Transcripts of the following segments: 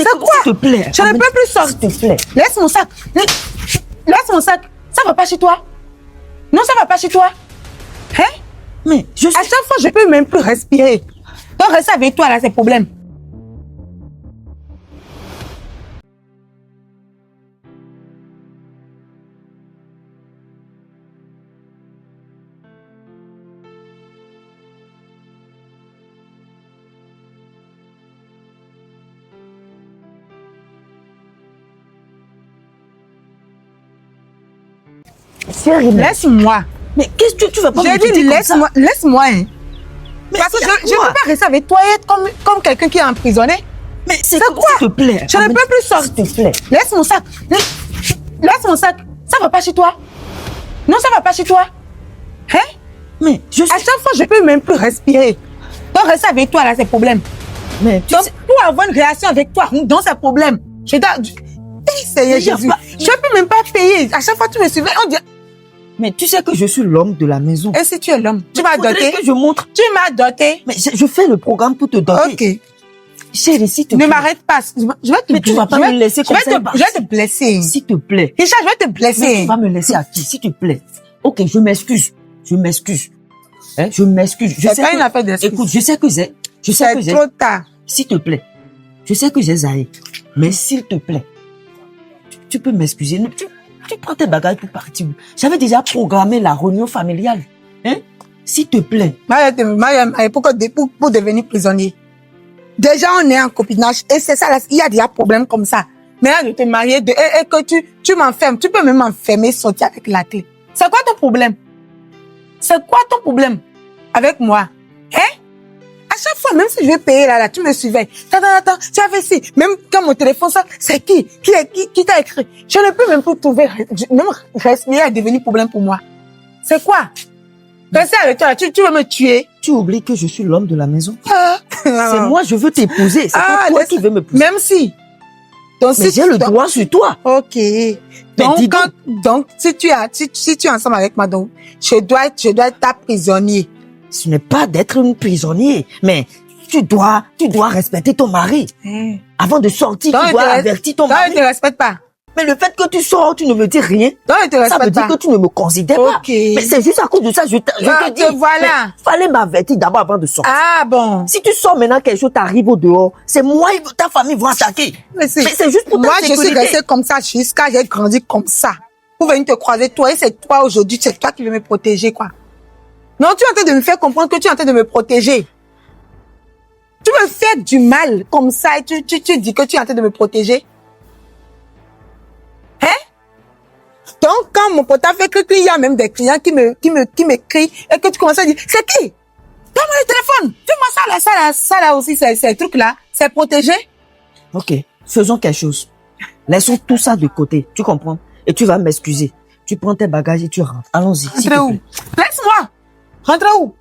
C'est quoi? S'il te plaît. Je ne peux plus sortir. S'il te plaît. Laisse mon sac. Laisse mon sac. Ça va pas chez toi? Non, ça va pas chez toi. Hein? Mais je sais... À chaque fois, je peux même plus respirer. Donc, rester avec toi, là, c'est problème. Laisse-moi. Mais qu'est-ce que tu vas pas me dire? J'ai dit laisse-moi. Hein. Parce que je ne peux pas rester avec toi et être comme quelqu'un qui est emprisonné. Mais c'est quoi? S'il te plaît. Je ne peux plus sortir. S'il te plaît. Laisse mon sac. Laisse mon sac. Ça va pas chez toi? Non, ça va pas chez toi. Hein? Mais je sais... À chaque fois, je peux même plus respirer. Donc, rester avec toi, là, c'est problème. Mais donc, pour avoir une relation avec toi, donc c'est problème. Je dois... Seigneur Jésus. Je ne peux même pas payer. À chaque fois, tu me suivais, on dit... Mais tu sais que je suis l'homme de la maison. Et si tu es l'homme, tu m'as doté. Que je montre. Tu m'as doté. Mais je fais le programme pour te doter. Ok. Chérie, s'il te plaît. Ne m'arrête pas. Je vais te... Mais tu vas pas me laisser comme ça. Je vais te blesser. S'il te plaît. Richard, je vais te blesser. Mais tu vas me laisser à qui, s'il te plaît. Ok, je m'excuse. Je m'excuse. Hein? Je m'excuse. C'est pas une affaire d'excuse. Écoute, je sais que j'ai... C'est trop tard. S'il te plaît. Je sais que j'ai zaï. Mais s'il te plaît. Tu peux m'excuser. Tu prends tes bagages pour partir. J'avais déjà programmé la réunion familiale. Hein? S'il te plaît. Pourquoi pour devenir prisonnier? Déjà, on est en copinage et c'est ça, il y a déjà problème comme ça. Maintenant, de te marier et que tu m'enfermes, tu peux même m'enfermer, sortir avec la clé. C'est quoi ton problème? C'est quoi ton problème avec moi? Hein? À chaque fois, même si je vais payer là, tu me suivais. Attends, tu as fait ci. Même quand mon téléphone sort, c'est qui t'a écrit? Je ne peux même plus trouver, même respirer est devenu problème pour moi. C'est quoi? Rester avec toi, tu veux me tuer? Tu oublies que je suis l'homme de la maison. C'est moi, je veux t'épouser. C'est pas toi qui veux me pousser. Même si. Donc, mais j'ai le droit sur toi. Ok. Donc, si tu es ensemble avec moi, donc, je dois être ta prisonnier. Ce n'est pas d'être une prisonnier, mais tu dois respecter ton mari. Avant de sortir, tu dois avertir ton mari. Non, il ne te respecte pas. Mais le fait que tu sors, tu ne me dis rien. Non, il te respecte pas. Ça veut dire que tu ne me considères pas. Mais c'est juste à cause de ça, je te dis. Voilà. Fallait m'avertir d'abord avant de sortir. Ah bon. Si tu sors maintenant, quelque chose t'arrive au dehors, c'est moi et ta famille vont attaquer. Mais c'est juste pour ta sécurité. Moi, je suis restée comme ça jusqu'à j'ai grandi comme ça. Pour venir te croiser, toi, et c'est toi aujourd'hui, c'est toi qui veux me protéger, quoi. Non, tu es en train de me faire comprendre que tu es en train de me protéger. Tu me fais du mal comme ça et tu dis que tu es en train de me protéger. Hein? Donc, quand mon portable fait clic, il y a même des clients qui m'écrient et que tu commences à dire, c'est qui? Donne-moi le téléphone. Fais-moi ça là aussi, ces trucs-là. C'est protégé. Ok, faisons quelque chose. Laissons tout ça de côté, tu comprends? Et tu vas m'excuser. Tu prends tes bagages et tu rentres. Allons-y. Rentre où? Laisse-moi. Rentre où?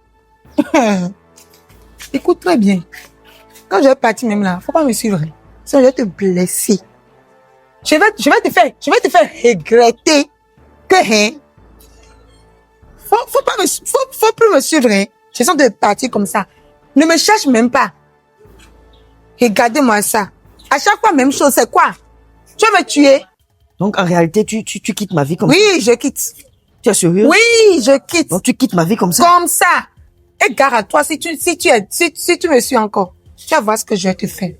Écoute très bien. Quand je vais partir même là, faut pas me suivre. Sinon, je vais te blesser. Je vais te faire regretter que, hein. Faut plus me suivre, hein. Je sens de partir comme ça. Ne me cherche même pas. Regardez-moi ça. À chaque fois, même chose, c'est quoi? Tu veux me tuer? Donc, en réalité, tu quittes ma vie comme ça? Oui, je quitte. Tu es sérieux? Oui, je quitte. Donc, tu quittes ma vie comme ça? Comme ça. Et gare à toi, si tu me suis encore, tu vas voir ce que je vais te faire.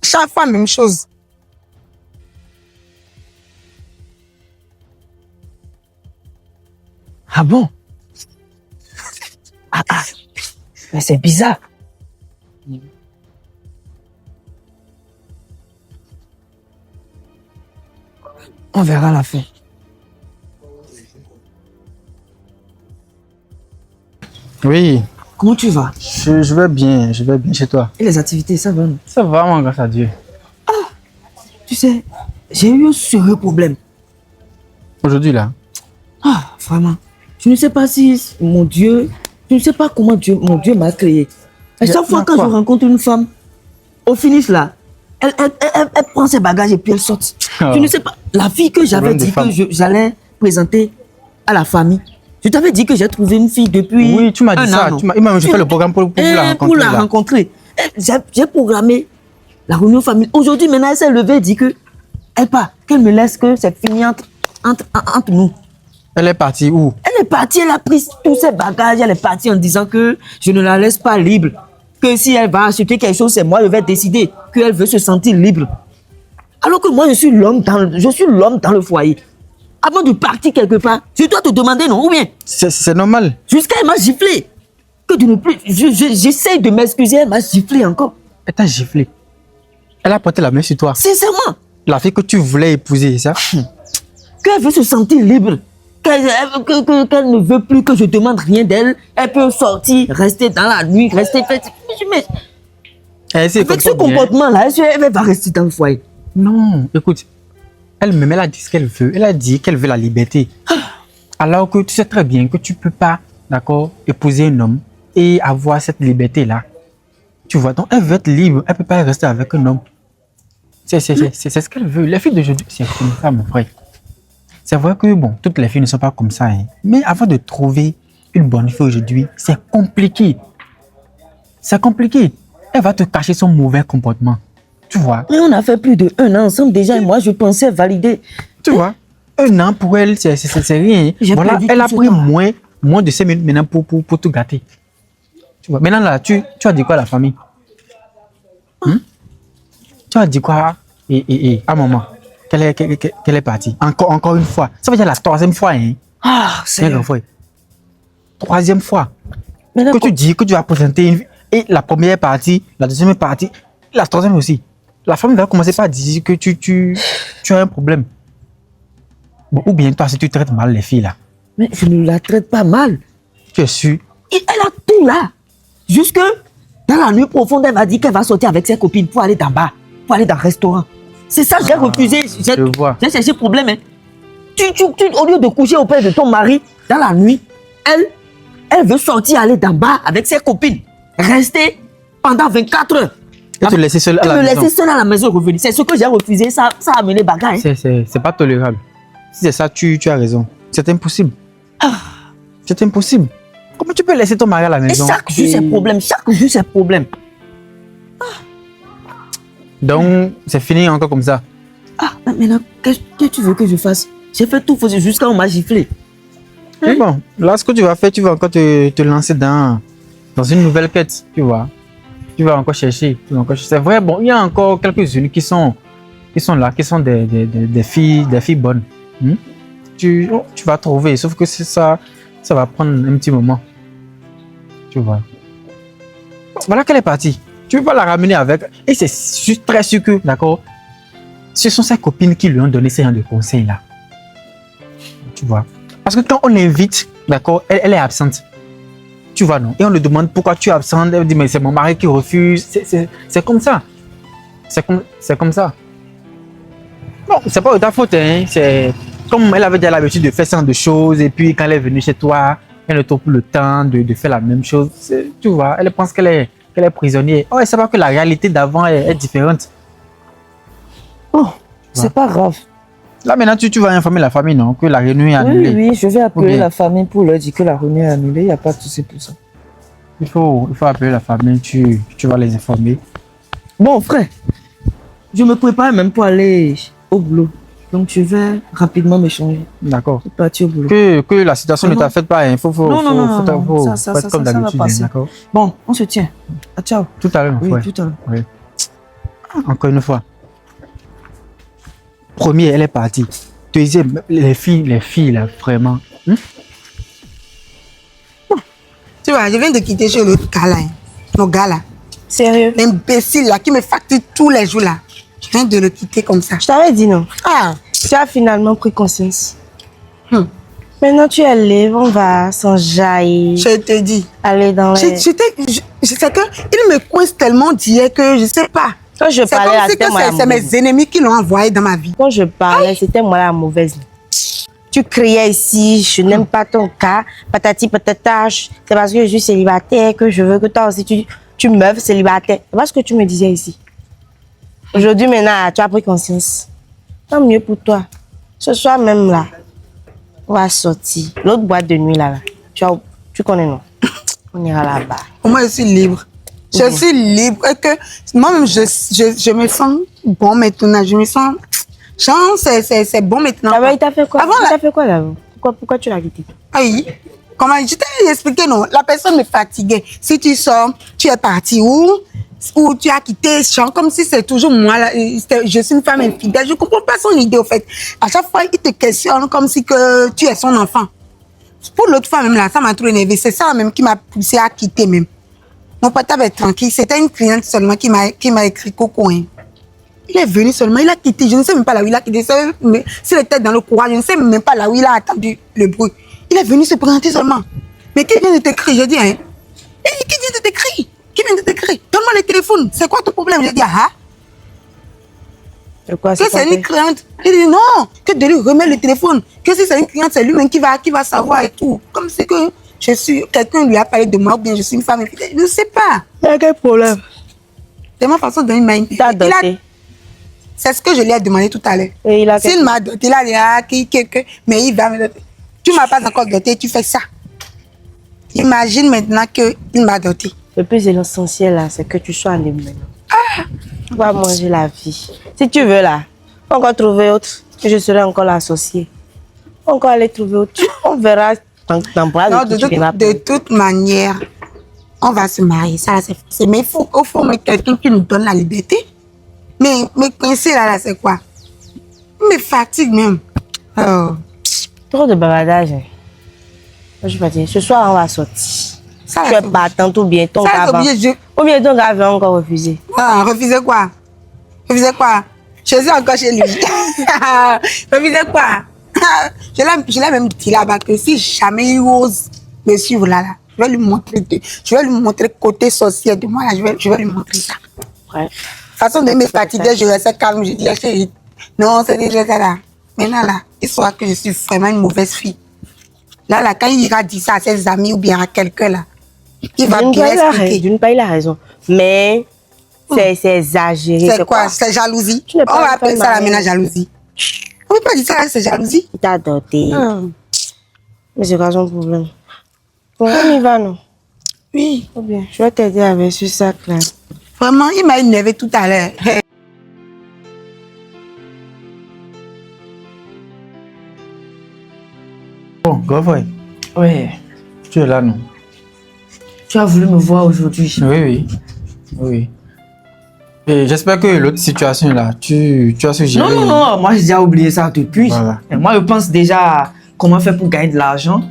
Chaque fois, même chose. Ah bon? Ah. Mais c'est bizarre. On verra la fin. Oui. Comment tu vas? Je vais bien chez toi. Et les activités, ça va? Ça va, vraiment, grâce à Dieu. Ah, tu sais, j'ai eu un sérieux problème. Aujourd'hui, là? Ah, vraiment. Je ne sais pas si, mon Dieu, je ne sais pas comment mon Dieu m'a créé. À chaque fois que je rencontre une femme, au finish là, elle prend ses bagages et puis elle sort. Oh. Je ne sais pas. La fille que j'avais dit que j'allais présenter à la famille, je t'avais dit que j'ai trouvé une fille depuis. Oui, tu m'as dit ça. Il m'a fait le programme pour la rencontrer. Pour la rencontrer. J'ai programmé la réunion familiale. Aujourd'hui, maintenant, elle s'est levée et dit que elle part, qu'elle me laisse, que c'est fini entre nous. Elle est partie où? Elle est partie, elle a pris tous ses bagages, elle est partie en disant que je ne la laisse pas libre. Que si elle va acheter quelque chose, c'est moi, je vais décider qu'elle veut se sentir libre. Alors que moi, je suis l'homme dans le foyer. Avant de partir quelque part, je dois te demander, non, ou bien? C'est normal. Jusqu'à elle m'a giflé. Que de ne plus. J'essaie de m'excuser, elle m'a giflé encore. Elle t'a giflé. Elle a porté la main sur toi. Sincèrement. La fille que tu voulais épouser, ça? Qu'elle veut se sentir libre. Qu'elle ne veut plus que je demande rien d'elle. Elle peut sortir, rester dans la nuit, rester. Mais avec ce comportement-là, elle va rester dans le foyer. Non, écoute. Elle-même, elle a dit ce qu'elle veut. Elle a dit qu'elle veut la liberté. Alors que tu sais très bien que tu ne peux pas, d'accord, épouser un homme et avoir cette liberté-là. Tu vois, donc elle veut être libre. Elle ne peut pas rester avec un homme. C'est ce qu'elle veut. Les filles d'aujourd'hui, c'est comme ça, mon frère. C'est vrai que, bon, toutes les filles ne sont pas comme ça. Hein. Mais avant de trouver une bonne fille aujourd'hui, c'est compliqué. C'est compliqué. Elle va te cacher son mauvais comportement. Tu vois. Mais on a fait plus de 1 an ensemble déjà et moi, je pensais valider. Tu vois, 1 an pour elle, c'est rien. Voilà, elle a pris moins de 5 minutes maintenant pour tout gâter. Tu vois, maintenant là, tu as dit quoi à la famille? Tu as dit quoi à maman qu'elle est partie? Encore une fois. Ça veut dire la 3e fois. Hein? Ah, c'est vrai. 3e fois. Que tu dis que tu vas présenter et la première partie, la 2e partie, la 3e aussi. La femme va commencer par dire que tu as un problème. Bon, ou bien toi, si tu traites mal les filles là. Mais je ne la traite pas mal. Tu es sûr? Et elle a tout là. Jusque dans la nuit profonde, elle m'a dit qu'elle va sortir avec ses copines pour aller dans bar, pour aller dans le restaurant. C'est ça, j'ai refusé. J'ai cherché problème. Hein. Au lieu de coucher auprès de ton mari dans la nuit, elle veut sortir, aller dans le bar avec ses copines. Rester pendant 24 heures. Et te laisser seule à la maison. Me laisser seule à la maison revenir. C'est ce que j'ai refusé. Ça a amené bagarre. Hein. C'est pas tolérable. Si c'est ça, tu as raison. C'est impossible. C'est impossible. Comment tu peux laisser ton mari à la maison? Et chaque jour, c'est problème. Chaque jour, c'est problème. Donc, c'est fini encore comme ça. Maintenant, qu'est-ce que tu veux que je fasse? J'ai fait tout jusqu'à on m'a giflé. Mais bon, là, ce que tu vas faire, tu vas encore te lancer dans une nouvelle quête, tu vois. Tu vas encore chercher. C'est vrai, bon, il y a encore quelques-unes qui sont là, qui sont des filles bonnes. Tu vas trouver, sauf que ça va prendre un petit moment. Tu vois. Voilà qu'elle est partie. Tu ne peux pas la ramener avec. Et je suis très sûr que, d'accord, ce sont ses copines qui lui ont donné ces genre de conseils là. Tu vois. Parce que quand on l'invite, d'accord, elle est absente. Tu vois, non? Et on lui demande pourquoi tu es absente. Elle dit, mais c'est mon mari qui refuse. C'est comme ça. C'est comme ça. Bon, c'est pas de ta faute, hein. C'est comme elle avait déjà l'habitude de faire ce genre de choses. Et puis, quand elle est venue chez toi, elle ne trouve plus le temps de faire la même chose. Tu vois, elle pense qu'elle est prisonnière. Oh, elle ne sait pas que la réalité d'avant est différente. Oh, c'est pas grave. Là, maintenant, tu vas informer la famille, non? Que la réunion est annulée. Oui, je vais appeler la famille pour leur dire que la réunion est annulée. Il n'y a pas de souci pour ça. Il faut appeler la famille, tu vas les informer. Bon, frère, je me prépare même pour aller au boulot. Donc, je vais rapidement me changer. D'accord. Je vais partir au boulot. Que la situation ne t'affecte pas. Il faut ça comme d'habitude. D'accord. Bon, on se tient. Ah, ciao. Tout à l'heure, mon frère. Oui, tout à l'heure. Oui. Encore une fois. Première, elle est partie. Deuxième, les filles là, vraiment. Tu vois, je viens de quitter chez l'autre gars là. Mon gars là. Sérieux? L'imbécile là qui me facture tous les jours là. Je viens de le quitter comme ça. Je t'avais dit non. Tu as finalement pris conscience. Maintenant tu es libre, on va s'enjailler. Je te dis. Aller dans les... C'est que il me coince tellement d'hier que je sais pas. Quand je parlais, c'est mes ennemis qui l'ont envoyé dans ma vie. Quand je parlais, c'était moi la mauvaise. Tu criais ici, je n'aime pas ton cas, patati patata, c'est parce que je suis célibataire que je veux que toi aussi tu meuves célibataire. C'est pas ce que tu me disais ici. Aujourd'hui, maintenant, tu as pris conscience. Tant mieux pour toi. Ce soir même là, on va sortir. L'autre boîte de nuit là, tu connais non? On ira là-bas. Moi, je suis libre. Je suis libre et que moi-même, je me sens bon maintenant. Je me sens... Genre, c'est bon maintenant. Ah bah, il t'a fait quoi? Avant, Il t'a fait quoi là? Pourquoi tu l'as quitté? Aïe. Comment je t'ai expliqué, non? La personne me fatiguait. Si tu sors, tu es parti où? Ou tu as quitté, genre, comme si c'est toujours moi. Là, je suis une femme infidèle. Je ne comprends pas son idée, au fait. À chaque fois, il te questionne comme si que tu es son enfant. Pour l'autre fois, même là, ça m'a trop énervé. C'est ça même qui m'a poussé à quitter, même. Mon portable est tranquille. C'était une cliente seulement qui m'a écrit Coco. Hein. Il est venu seulement, il a quitté. Je ne sais même pas là où il a quitté. S'il était dans le courage, je ne sais même pas là où il a attendu le bruit. Il est venu se présenter seulement. Mais qui vient de t'écrire? Je dis, hein? Et qui vient de t'écrire? Qui vient de t'écrire? Donne-moi le téléphone. C'est quoi ton problème? Je dis, ah? C'est quoi? Que c'est une cliente. Il dit, non, que de lui remettre le téléphone. Que si c'est une cliente, c'est lui-même qui va savoir et tout. Comme c'est que quelqu'un lui a parlé de moi ou bien je suis une femme infidèle. Je ne sais pas. Il y a quel problème? C'est ma façon de donner ma intimité. T'as doté. C'est ce que je lui ai demandé tout à l'heure. Et il a S'il m'a doté, il a dit, ah, mais il va me doter. Tu ne m'as pas encore doté, tu fais ça. Imagine maintenant qu'il m'a doté. Le plus essentiel là, c'est que tu sois libre maintenant. Tu vas manger la vie. Si tu veux là, on va encore trouver autre. Je serai encore l'associé. On va encore aller trouver autre. On verra dans de toute manière, on va se marier. Ça, c'est forcé. Mais il faut quelqu'un qui nous donne la liberté. Mais coincé là, c'est quoi? Il me fatigue même. Oh. Trop de bavardage. Moi, je suis fatiguée. Ce soir, on va sortir. Ça, tu es battant ou bien ton gars. Ou bien ton gars va encore refuser. Ah, refuser quoi? Refuser quoi? Je suis encore chez lui. Refuser quoi? Je l'ai même dit là-bas que si jamais il ose me suivre là, je vais lui montrer le côté sorcier de moi là, je vais lui montrer ça. Ouais. Façon de me fatiguer, je restais calme, je dis chérie, non, c'est déjà ça là. Maintenant là, il saura que je suis vraiment une mauvaise fille. Là, quand il ira dire ça à ses amis ou bien à quelqu'un là, il va bien expliquer. D'une part, il a raison. Mais c'est exagéré. C'est quoi? C'est jalousie. On va appeler ça la ménage jalousie. On ne peut pas dire ça, c'est jalousie. Il t'a doté. Mais c'est quoi son problème? Bon, on y va, non? Oui. Oh bien, je vais t'aider avec ce sac là. Vraiment, il m'a énervé tout à l'heure. Bon, grand frère, Ouais. tu es là, non? Tu as voulu me voir aujourd'hui. Oui. Et j'espère que l'autre situation là, tu as su gérer. Non, moi j'ai déjà oublié ça depuis. Voilà. Et moi je pense déjà à comment faire pour gagner de l'argent.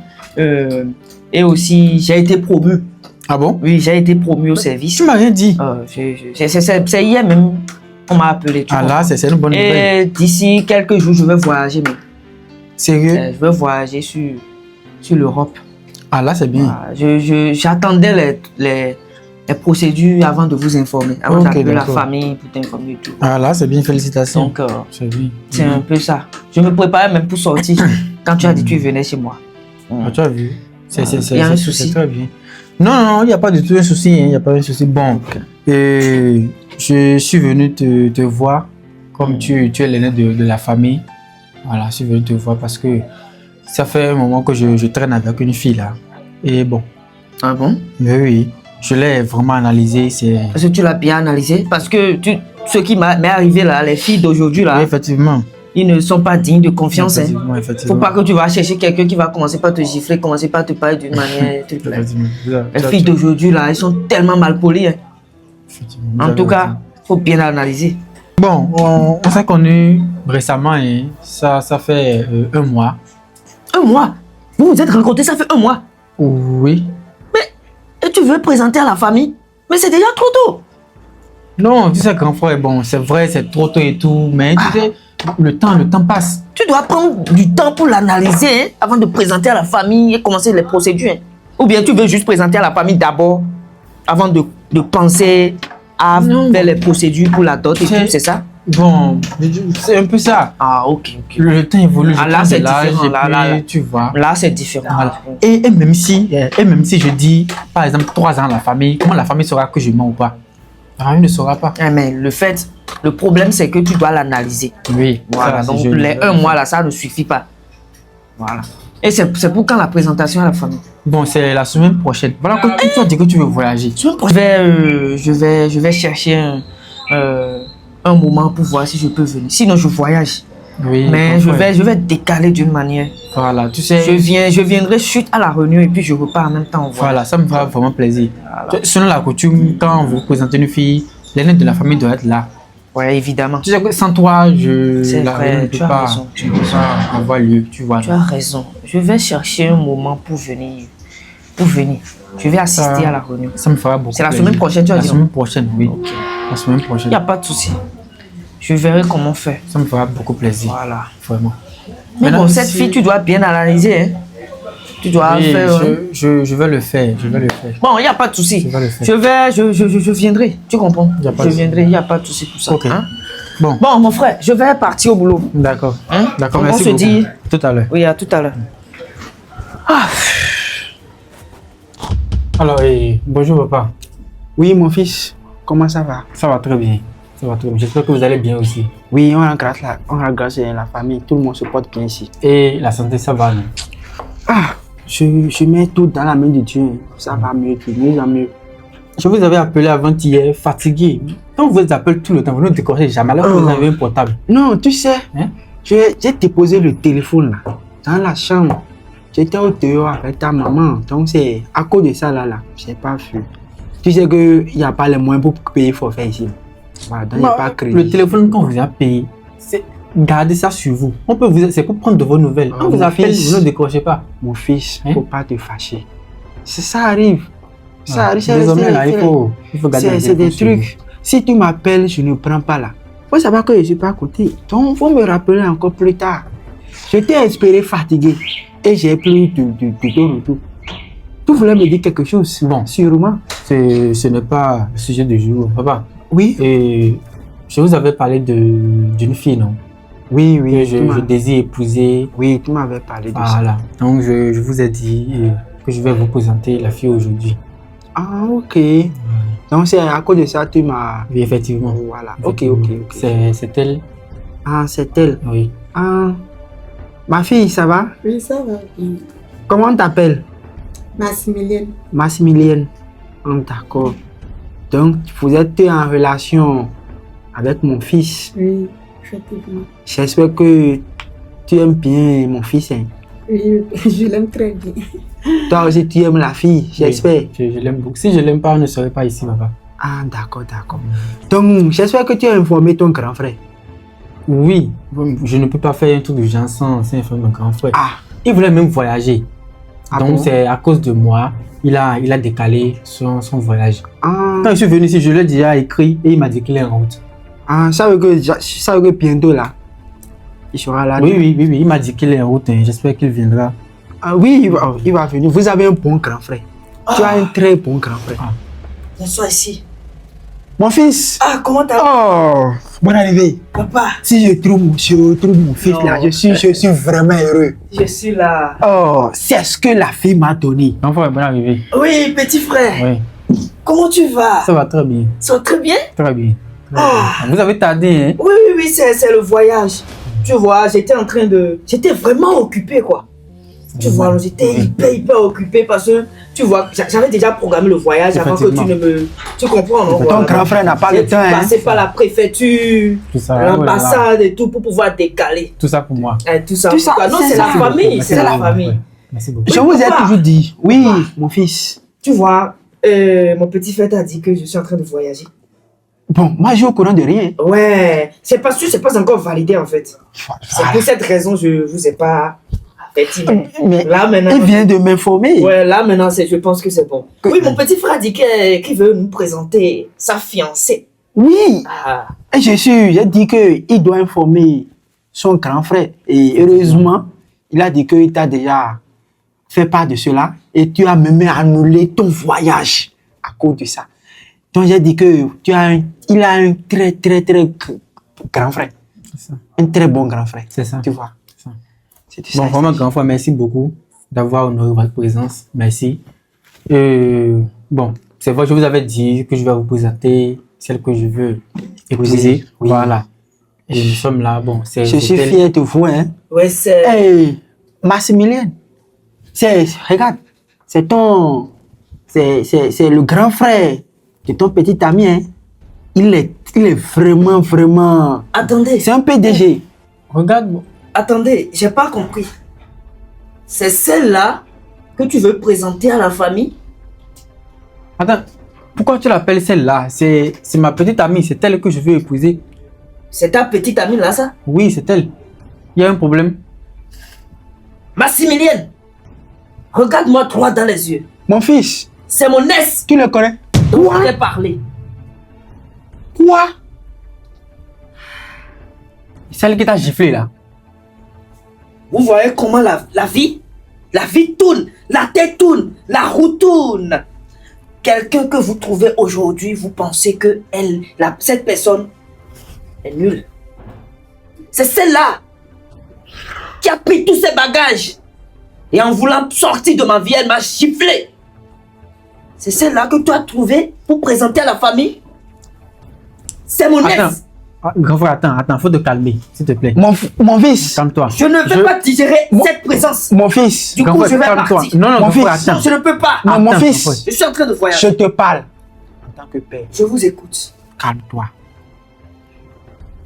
Et aussi, j'ai été promu. Ah bon? Oui, j'ai été promu au service. Tu m'as rien dit. C'est hier même, on m'a appelé. Ah là, c'est une bonne nouvelle. Et d'ici quelques jours, je vais voyager. Sérieux? Je vais voyager sur l'Europe. Ah là, c'est bien. Voilà, j'attendais les procédures avant de vous informer, avant d'appeler la famille pour t'informer et tout. Ah là, c'est bien, félicitations. Donc, c'est bien. C'est un peu ça. Je me préparais même pour sortir quand tu as dit que tu venais chez moi. Ah, tu as vu? Il y a un souci. C'est très bien. Non, il n'y a pas du tout un souci. Il n'y a pas un souci. Bon, je suis venu te voir comme tu es l'aîné de la famille. Voilà, je suis venu te voir parce que ça fait un moment que je traîne avec une fille là. Et bon. Ah bon? Oui, je l'ai vraiment analysé. Parce que tu l'as bien analysé? Parce que ce qui m'est arrivé là, les filles d'aujourd'hui là, oui, effectivement. Ils ne sont pas dignes de confiance. Effectivement. Faut pas que tu vas chercher quelqu'un qui va commencer par te gifler, commencer par te parler d'une manière. Les filles d'aujourd'hui là, elles sont tellement mal polies. En tout cas, faut bien analyser. Bon, on s'est connus récemment et ça fait 1 mois. 1 mois? Vous vous êtes rencontrés, ça fait 1 mois? Oui. Et tu veux présenter à la famille? Mais c'est déjà trop tôt. Non, tu sais, grand frère, bon, c'est vrai, c'est trop tôt et tout, mais tu sais, le temps passe. Tu dois prendre du temps pour l'analyser avant de présenter à la famille et commencer les procédures. Ou bien tu veux juste présenter à la famille d'abord, avant de penser à faire les procédures pour la dot et tout, c'est ça? Bon, c'est un peu ça. Ah, ok. Le temps évolue. Là, c'est différent. Là, tu vois. Là, c'est différent. Voilà. Et même si je dis, par exemple, 3 ans à la famille, comment la famille saura que je mens ou pas? La famille ne saura pas. Mais le problème, c'est que tu dois l'analyser. Oui. Voilà. Donc, les 1 mois là, ça ne suffit pas. Voilà. Et c'est pour quand la présentation à la famille? Bon, c'est la semaine prochaine. Voilà, quand tu as dit que tu veux voyager. Je vais chercher un moment pour voir si je peux venir. Sinon, je voyage. Oui. Mais je vais décaler d'une manière. Voilà, tu sais. Je viendrai suite à la réunion et puis je repars en même temps. Au voyage. Voilà, ça me fera vraiment plaisir. Selon la coutume, quand vous présentez une fille, l'aîné de la famille doit être là. Ouais, évidemment. Tu sais que sans toi, C'est la réunion vrai, ne peut tu as pas, raison. ne peut pas avoir lieu, tu vois. Tu as raison. Je vais chercher un moment pour venir. Je vais assister à la réunion. Ça me fera beaucoup C'est la plaisir. semaine prochaine, tu as dit? La semaine prochaine, oui. Ok. La semaine Il prochaine. n'y a pas de souci. Je verrai comment faire. Ça me fera beaucoup plaisir. Voilà. Vraiment. Mais Maintenant, bon, cette si- fille, tu dois bien analyser. Hein. Tu dois Oui, faire. je vais le faire. Je vais le faire. Bon, il n'y a pas de souci. Je vais le faire. Je viendrai. Tu comprends? Y a pas Je de souci. viendrai. Il n'y a pas de souci pour ça. Ok. Hein? Bon, Bon, mon frère, je vais partir au boulot. d'accord. Hein? D'accord, On merci se beaucoup. dit. Tout à l'heure. Oui, à tout à l'heure. Alors, bonjour papa. Oui, mon fils, comment ça va? Ça va très bien. Ça va très bien. J'espère que vous allez bien aussi. Oui, on a grâce à la famille, tout le monde se porte bien ici. Et la santé, ça va, non? Ah, je mets tout dans la main de Dieu, ça va mieux, de mieux en mieux. Je vous avais appelé avant-hier, fatigué. Quand vous appelez tout le temps, vous ne décrochez jamais alors que vous avez un portable. Non, tu sais, Hein? j'ai déposé le téléphone là, dans la chambre. J'étais au dehors avec ta maman, donc c'est à cause de ça là, j'ai pas vu. Tu sais qu'il n'y a pas les moyens pour payer forfait ici. Voilà, donc il n'y a pas crédit. Le téléphone qu'on vous a payé, c'est garder ça sur vous. On peut vous, c'est pour prendre de vos nouvelles. Ah, Quand vous mon appelle, fils. vous ne décrochez pas. Mon fils, Hein? faut pas te fâcher. Ça arrive. Ça Ah, arrive. c'est- désormais, c'est- là, il faut garder le C'est des téléphone sur vous. trucs. Si tu m'appelles, je ne prends pas là. Faut savoir que je ne suis pas à côté. Donc, il faut me rappeler encore plus tard. J'étais espéré fatigué et j'ai plus de retour. Tu voulais me dire quelque chose? Bon. Sûrement. Ce n'est pas le sujet du jour, papa. Oui. Et je vous avais parlé d'une fille, non? Oui, Que oui. je désire épouser. Oui, tu m'avais parlé de ça. Voilà. Donc, je vous ai dit que je vais vous présenter la fille aujourd'hui. Ah, ok. Donc, c'est à cause de ça que tu m'as... Oui, effectivement. Voilà. Ok, ok, ok. C'est elle. Ah, c'est elle. Oui. Ah. Ma fille, ça va? Oui, ça va. Comment on t'appelle? Maximilienne. Maximilienne. Ah, d'accord. Donc, vous êtes en relation avec mon fils. Oui, effectivement. J'espère que tu aimes bien mon fils. Hein. Oui, je l'aime très bien. Toi aussi, tu aimes la fille, j'espère. Oui, je l'aime beaucoup. Si je l'aime pas, on ne serait pas ici, papa. Ah, d'accord, d'accord. Donc, j'espère que tu as informé ton grand frère. Oui, je ne peux pas faire un truc de gens sans informer mon grand frère. Ah, Il voulait même voyager. Ah Donc bon? c'est à cause de moi, il a décalé son voyage. ah, Quand je suis venu ici, je lui ai déjà écrit et il m'a dit qu'il est en route. ah, ça veut que bientôt là, il sera là. Oui, oui, oui, oui, il m'a dit qu'il est en route. Hein. J'espère qu'il viendra. Ah, oui, il va venir. Vous avez un bon grand frère. Tu as un très bon grand frère. Ah. Bonsoir ici. Mon fils. Ah, comment t'as... Oh, bonne arrivée. Papa, Si je trouve mon fils Non. là, je suis vraiment heureux. je suis là. Oh, c'est ce que la fille m'a donné. Enfin, bonne arrivée. Oui, petit frère. Oui, Comment tu vas? ça va très bien. Ça va très bien? Très bien. Ah. Vous avez tardé, hein? Oui, oui, oui, c'est le voyage. Tu vois, j'étais vraiment occupé, quoi. Tu vois, j'étais hyper occupé parce que, tu vois, j'avais déjà programmé le voyage avant que tu ne me... Tu comprends, non? Ton Voilà. grand frère n'a pas J'ai le temps. Hein. passé par la préfecture, Tout ça. oh là là. l'ambassade et tout pour pouvoir décaler. Tout ça pour moi. Tout ça. Tout ça, Non, c'est c'est la ça. famille, Merci c'est la beaucoup. famille. Ouais. Merci beaucoup. Je vous ai papa. toujours dit. Oui, mon fils. Tu vois, mon petit frère t'a dit que je suis en train de voyager. Bon, moi, je suis au courant de rien. Ouais, c'est pas sûr, c'est pas encore validé en fait. C'est pour cette raison que je vous ai pas averti. Mais Là maintenant, il vient de m'informer. ouais, là maintenant, je pense que c'est bon. Oui, mon petit frère dit qu'il veut nous présenter sa fiancée. Oui, Ah, et j'ai dit qu'il doit informer son grand frère. Et heureusement, il a dit qu'il t'a déjà fait part de cela. Et tu as même annulé ton voyage à cause de ça. Donc j'ai dit que il a un très grand frère. C'est ça. Un très bon grand frère. C'est ça. Tu vois. C'est ça. C'était Bon, ça. vraiment, grand frère, merci beaucoup d'avoir honoré votre présence. Merci. Bon, c'est vrai, je vous avais dit que je vais vous présenter celle que je veux épouser. Oui. Voilà. Et nous sommes là. Bon, Je suis elle. fier de vous. Hein. ouais, c'est. Hey, Maximilien, Regarde, c'est le grand frère de ton petit ami. Hein. Il est vraiment. Attendez. C'est un PDG. Regarde, Attendez, j'ai pas compris. C'est celle-là que tu veux présenter à la famille? attends, pourquoi tu l'appelles celle-là? C'est ma petite amie, c'est elle que je veux épouser. C'est ta petite amie là, ça? Oui, c'est elle. Il y a un problème. Maximilienne, regarde-moi droit dans les yeux. Mon fils, C'est mon ex tu le connais? dont Quoi? je t'ai parlé. Quoi? Celle qui t'a giflé là. Vous voyez comment la vie tourne, la tête tourne, la roue tourne. Quelqu'un que vous trouvez aujourd'hui, vous pensez que cette personne est nulle. C'est celle-là qui a pris tous ses bagages. Et en voulant sortir de ma vie, elle m'a giflé. C'est celle-là que tu as trouvée pour présenter à la famille. C'est mon Attends, ex. grand frère, attends, faut te calmer, s'il te plaît. Mon fils, Calme-toi. Je ne vais pas digérer cette présence. mon fils, Du Grand coup, frère, je vais calme-toi. partir. Non, Mon grand fils. frère, attends. Je ne peux pas. non, mon Attends, fils, mon frère. Je suis en train de je voyager. te parle en tant que père. Je vous écoute. Calme-toi.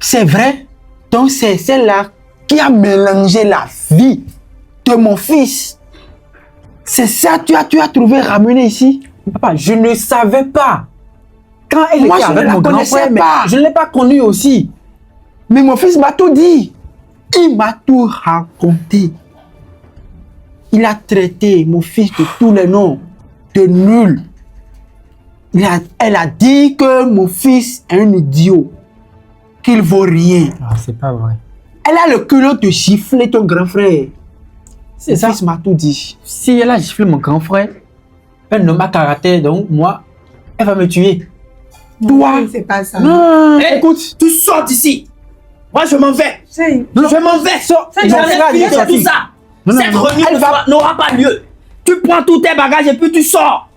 C'est vrai, donc c'est celle-là qui a mélangé la vie de mon fils. C'est ça tu as trouvé ramené ici? Papa, je ne savais pas. Quand elle Moi, était je ne avec la mon grand connaissais frère, mais pas. je ne l'ai pas connue aussi. Mais mon fils m'a tout dit. Il m'a tout raconté. Il a traité mon fils de tous les noms de nul. Elle a dit que mon fils est un idiot, qu'il vaut rien. Ah, c'est pas vrai. Elle a le culot de gifler ton grand frère. C'est Mon ça. fils m'a tout dit. Si elle a giflé mon grand frère, un homme à caractère, donc moi, elle va me tuer. Toi, C'est pas ça. non, Hey, écoute, tu sors d'ici. Moi, je m'en vais. Je m'en vais. mon J'en ai frère, fini il est de tout sorti. ça. Non, Cette non, remise elle va- n'aura pas lieu. Tu prends tous tes bagages et puis tu sors.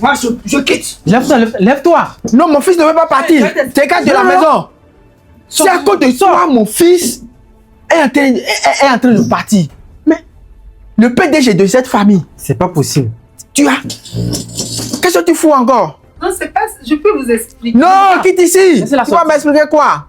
Moi, je quitte. Lève-toi, lève-toi. non, mon fils ne veut pas partir. T'écartes de la Non, non. maison. C'est à cause de toi, mon fils est en train de partir. Mais le PDG de cette famille, C'est pas possible. tu as. Qu'est-ce que tu fous encore? Non, c'est pas. Je peux vous expliquer. Non, quitte ici. Laissez-la Tu vas sortir. m'expliquer quoi?